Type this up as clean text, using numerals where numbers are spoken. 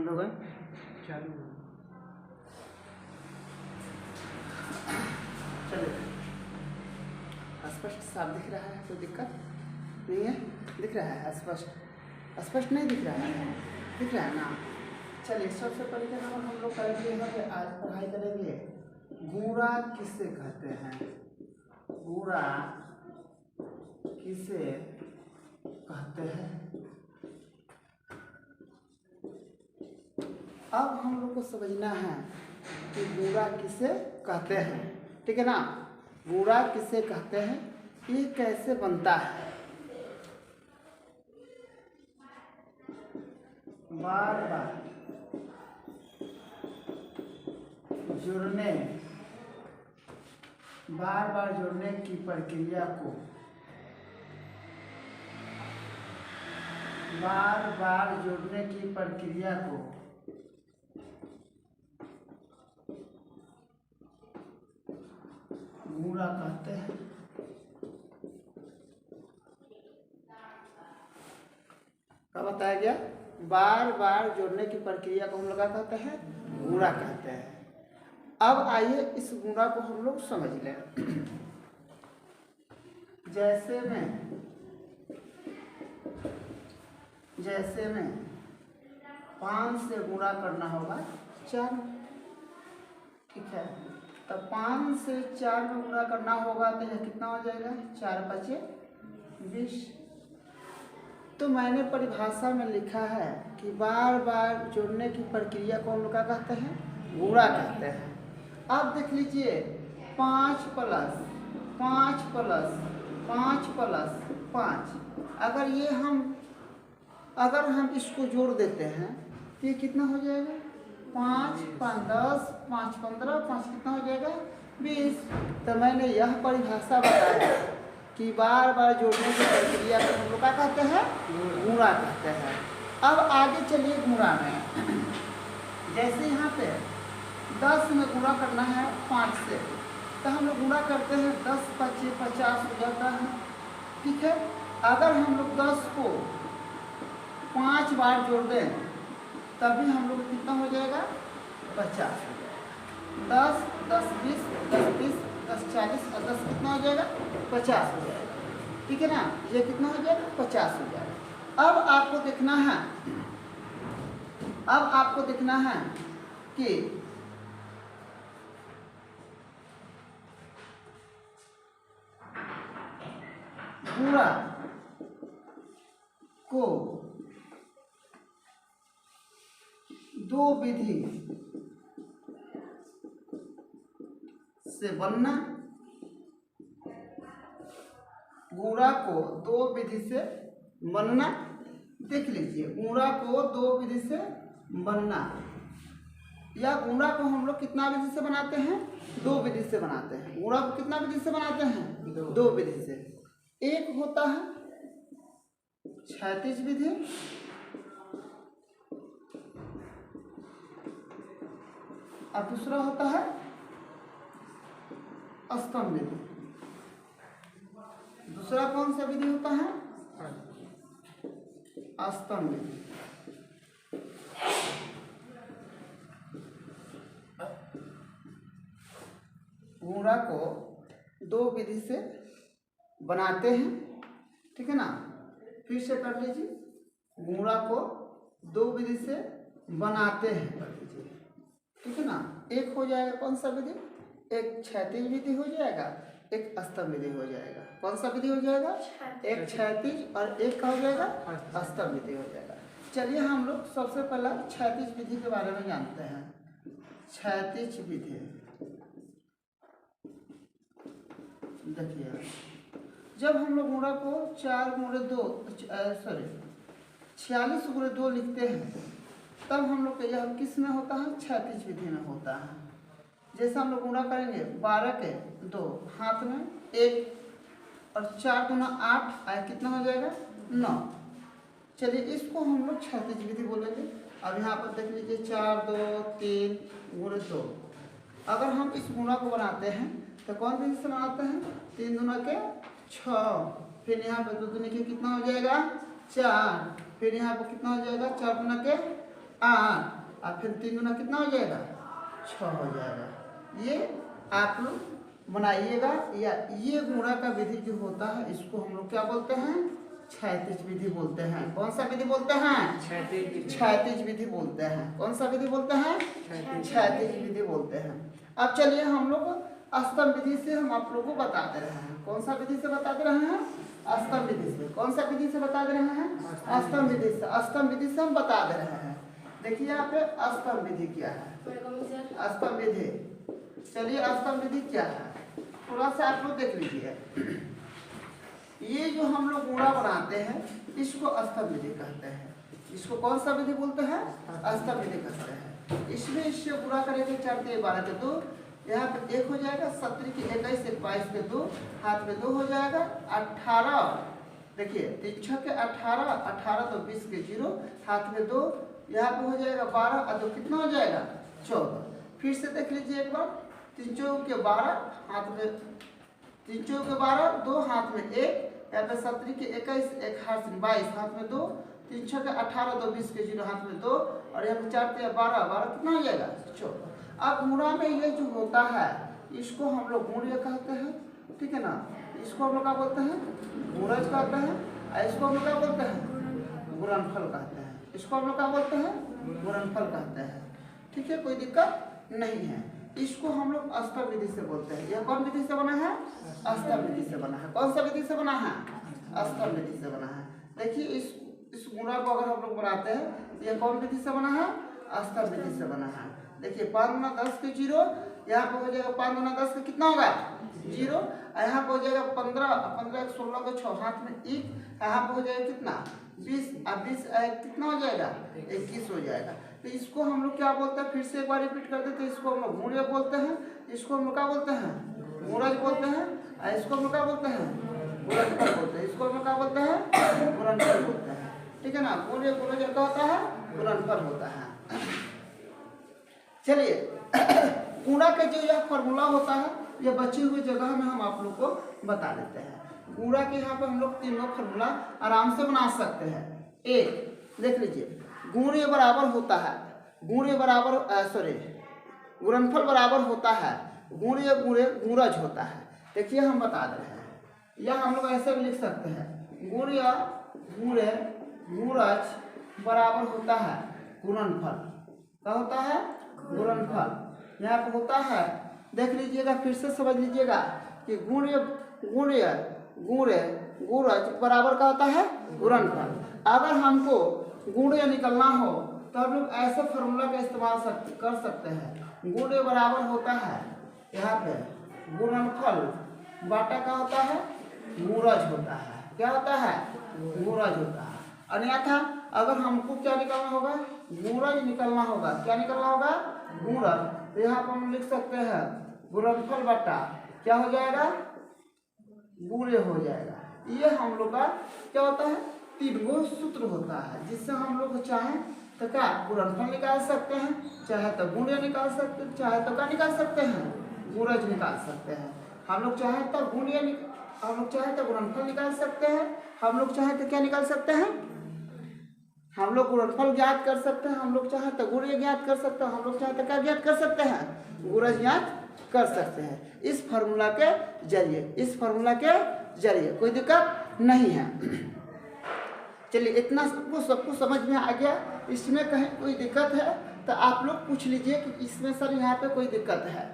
हम लोग चालू चलिए। स्पष्ट साफ दिख रहा है, कोई दिक्कत नहीं है? दिख रहा है स्पष्ट? स्पष्ट नहीं दिख रहा है? दिख रहा है ना? चलिए, सबसे पहले क्या नाम हम लोग करेंगे यहाँ पे, आज पढ़ाई करेंगे गुणा किसे कहते हैं। गुणा किसे कहते हैं। अब हम लोग को समझना है कि गुणा किसे कहते हैं, ठीक है ना? गुणा किसे कहते हैं, ये कैसे बनता है। बार बार जुड़ने, बार बार जुड़ने की प्रक्रिया को, बार बार जुड़ने की प्रक्रिया को गुणा कहते हैं। क्या बताया गया? बार बार जोड़ने की प्रक्रिया को हम लोग क्या कहते हैं? गुणा कहते हैं। अब आइए इस गुणा को हम लोग समझ लें। जैसे में 5 से गुणा करना होगा 4, ठीक है? तो 5 से 4 में गुणा करना होगा तो यह कितना हो जाएगा? 4 5 20। तो मैंने परिभाषा में लिखा है कि बार बार जोड़ने की प्रक्रिया को हम लोग क्या कहते हैं? गुणा कहते हैं। अब देख लीजिए, 5 प्लस 5 प्लस 5 प्लस 5, अगर हम इसको जोड़ देते हैं तो ये कितना हो जाएगा? 5 5 10 5 15 5 कितना हो जाएगा? 20। तो मैंने यह परिभाषा बताया कि बार बार जोड़ने की प्रक्रिया को हम लोग क्या कहते हैं? गुणा कहते हैं। अब आगे चलिए गुणा में। जैसे यहाँ पे 10 में गुणा करना है 5 से, तो हम लोग गुणा करते हैं 10 5 50 हो जाता है, ठीक है? अगर हम लोग 10 को 5 बार जोड़ दें तभी हम लोग कितना हो जाएगा? 50 हो जाएगा। 10 10 20 10 30 10 40 और 10 कितना हो जाएगा? 50 हो जाएगा, ठीक है ना? ये कितना हो जाएगा? 50 हो जाएगा। अब आपको देखना है कि गुणा को 2 विधि से बनना, गुणा को 2 विधि से बनना। देख लीजिए, गुणा को 2 विधि से बनना, या गुणा को हम लोग कितना विधि से बनाते हैं? 2 विधि से बनाते हैं। गुणा को कितना विधि से बनाते हैं? 2 विधि से। एक होता है क्षैतिज विधि, और दूसरा होता है स्तंभ विधि। दूसरा कौन सा विधि होता है? स्तंभ विधि। गुणा को 2 विधि से बनाते हैं, ठीक है ना? फिर से कर लीजिए, गुणा को 2 विधि से बनाते हैं, कर लीजिए, ठीक है ना? एक हो जाएगा कौन सा विधि? एक क्षैतिज विधि हो जाएगा, एक स्तंभ विधि हो जाएगा। कौन सा विधि हो जाएगा? एक क्षैतिज और एक का हो जाएगा स्तंभ विधि हो जाएगा। चलिए हम लोग सबसे पहला क्षैतिज विधि के बारे में जानते हैं। क्षैतिज विधि, देखिए, जब हम लोग गुणा को 46 गुणे 2 लिखते हैं, तब हम लोग यह किस में होता है? क्षैतिज विधि में होता है। जैसे हम लोग गुणा करेंगे 12 के 2, हाथ में 1 और 4 दूना 8 आया, कितना हो जाएगा? 9। चलिए, इसको हम लोग क्षैतिज विधि बोलेंगे। अब यहाँ पर देख लीजिए, 4 2 3 गुणे 2। अगर हम इस गुणा को बनाते हैं तो कौन विधि से बनाते हैं? 3 दूना के 6, फिर यहाँ पर 2 दूनी के कितना हो जाएगा? 4, फिर यहाँ पर कितना हो जाएगा? 4 दूना के 8 और फिर 3 गुना कितना हो जाएगा 6 हो जाएगा। ये आप लोग बनाइएगा। या ये गुणा का विधि जो होता है इसको हम लोग क्या बोलते हैं, क्षैतिज विधि बोलते हैं। कौन सा विधि बोलते हैं, क्षैतिज विधि बोलते हैं। कौन सा विधि बोलते हैं, क्षैतिज विधि बोलते हैं। अब चलिए हम लोग अस्तम विधि से हम आप लोगों को बता दे रहे हैं। कौन सा विधि से बता दे रहे हैं, अस्तम विधि से। कौन सा विधि से बता दे रहे हैं, अस्तम विधि से। अस्तम विधि से हम बता दे रहे हैं। देखिए यहाँ पे अस्तम विधि क्या है, अस्तम विधि। चलिए अस्तम विधि क्या है थोड़ा सा आप लोग देख लीजिए। ये जो हम लोग गुणा बनाते हैं इसको अस्तम विधि कहते हैं। इसको कौन सा विधि बोलते हैं, अस्तम विधि कहते हैं। इसमें इससे गुणा करेंगे 4 × 12 के 2, यहाँ पे 1 हो जाएगा, 17 के 21 से 22 के 2, हाथ में 2 हो जाएगा, 18। देखिए 3 6 के 18, 18 तो 20 के 0, हाथ में 2, यहाँ पे हो जाएगा 12 और 2 कितना हो जाएगा 14। फिर से देख लीजिए एक बार, 3 चौक के 12, हाथ में 3 चौक के 12, 2 हाथ में 1, यहाँ पे 17 के 21, 1 हाथ में 22, हाथ में 2, 3 6 के 18, 2 20 के 0, हाथ में 2, और यहाँ पे 4 × 12, 12 कितना हो जाएगा 14। अब गुणा में ये जो होता है इसको हम लोग गुण्य कहते हैं, ठीक है ना। इसको हम लोग क्या बोलते हैं, गुणज कहते हैं, और इसको हम लोग क्या बोलते हैं, गुणनफल कहते हैं। इसको हम लोग क्या बोलते हैं, गुणनफल कहते हैं, ठीक है, कोई दिक्कत नहीं है। इसको हम लोग अस्तम विधि से बोलते हैं। यह कौन विधि से बना है, अस्तम विधि से बना है। कौन सा विधि से बना है, अस्तम विधि से बना है। देखिए इस गुणा को अगर हम लोग बनाते हैं, यह कौन विधि से बना है, अस्तम विधि से बना है। देखिए 5 × 10 के 0, यहाँ पे हो जाएगा 5 × 10 के कितना होगा 0, यहाँ पे हो जाएगा 15, 15 × 16 के 6, हाथ में 1, यहाँ पे हो जाएगा कितना 20, और 20 कितना हो जाएगा 21 हो जाएगा। तो इसको हम लोग क्या बोलते हैं, फिर से एक बार रिपीट कर देते हैं। इसको हम लोग गुण्य बोलते हैं, इसको हम लोग क्या बोलते हैं, गुणज बोलते हैं, और इसको हम लोग क्या बोलते हैं, गुणनफल बोलते हैं। इसको हम लोग क्या बोलते हैं, गुणनफल बोलते हैं, ठीक है ना। गुण्य गुणज क्या होता है, गुणनफल होता है। चलिए गुणा का जो यह फॉर्मूला होता है यह बची हुई जगह में हम आप लोग को बता देते हैं। गुणा के यहाँ पे हम लोग तीनों फॉर्मूला आराम से बना सकते हैं। एक देख लीजिए, गुण्य बराबर होता है, गुण्य बराबर गुणनफल बराबर होता है गुण्य गुण्य गुणज होता है। देखिए हम बता दे रहे हैं, यह हम लोग ऐसे भी लिख सकते हैं, गुण्य गुण्य गुणज बराबर होता है गुणनफल। क्या होता है, गुणनफल। यहाँ पे होता है, देख लीजिएगा, फिर से समझ लीजिएगा कि गुण्य गुण्य गुण्य गुणज बराबर का होता है गुणनफल। अगर हमको गुण्य निकलना हो तो हम लोग ऐसे फॉर्मूला का इस्तेमाल कर सकते हैं। गुण्य बराबर होता है यहाँ पे गुणनफल बाटा का होता है गुणज होता है। क्या होता है, गुणज होता है। अन्यथा अगर हमको क्या निकालना होगा, गुणज निकलना होगा। क्या निकलना होगा, गुणज। तो यहाँ पर हम लिख सकते हैं गुणनफल बटा क्या हो जाएगा, गुण्य हो जाएगा। ये हम लोग का क्या होता है, 3 गो सूत्र होता है, जिससे हम लोग चाहे तो क्या गुणनफल निकाल सकते हैं, चाहे तो गुण्य निकाल सकते हैं, चाहे तो क्या निकाल सकते हैं, गुणज निकाल सकते हैं। हम लोग चाहे तो गुण्य, हम लोग चाहे तो गुणनफल निकाल सकते हैं, हम लोग चाहे तो क्या निकाल सकते हैं, हम लोग गुणनफल ज्ञात कर सकते हैं, हम लोग चाहे तो गुण्य ज्ञात कर सकते हैं, हम लोग चाहे तो क्या ज्ञात कर सकते हैं, गुणज ज्ञात कर सकते हैं। इस फार्मूला के जरिए, इस फार्मूला के जरिए कोई दिक्कत नहीं है। चलिए इतना सबको समझ में आ गया। इसमें कहीं कोई दिक्कत है तो आप लोग पूछ लीजिए कि इसमें सर यहाँ पे कोई दिक्कत है।